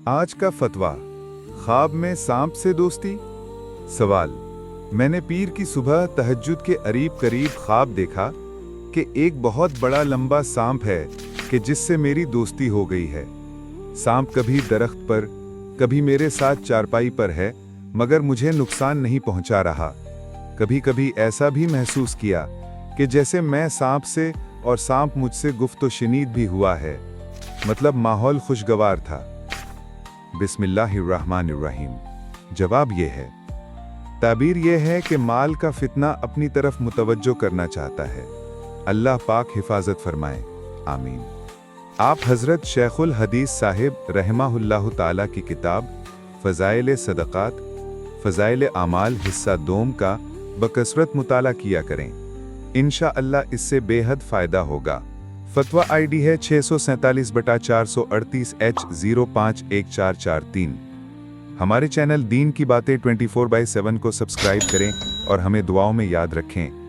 आज का फतवा, ख्वाब में सांप से दोस्ती। सवाल, मैंने पीर की सुबह तहज्जुद के करीब ख्वाब देखा कि एक बहुत बड़ा लंबा सांप है कि जिससे मेरी दोस्ती हो गई है। सांप कभी दरख्त पर, कभी मेरे साथ चारपाई पर है, मगर मुझे नुकसान नहीं पहुंचा रहा। कभी कभी ऐसा भी महसूस किया कि जैसे मैं सांप से और सांप मुझसे गुफ्तो शनीद भी हुआ है। मतलब माहौल खुशगवार था। बिस्मिल्लाहिर्रहमानिर्रहीम। जवाब यह है, ताबीर यह है कि माल का फितना अपनी तरफ मुतवज्जो करना चाहता है। अल्लाह पाक हिफाजत फरमाए, आमीन। आप हज़रत शेखुल हदीस साहिब रहमहुल्लाह ताला की किताब फ़ज़ाइल सदक़ात, फ़ज़ाइल आमाल हिस्सा दोम का बकसरत मुताला किया करें। इंशाअल्लाह इससे बेहद फ़ायदा होगा। फतवा आईडी है 647/438H051443। हमारे चैनल दीन की बातें 24/7 को सब्सक्राइब करें और हमें दुआओं में याद रखें।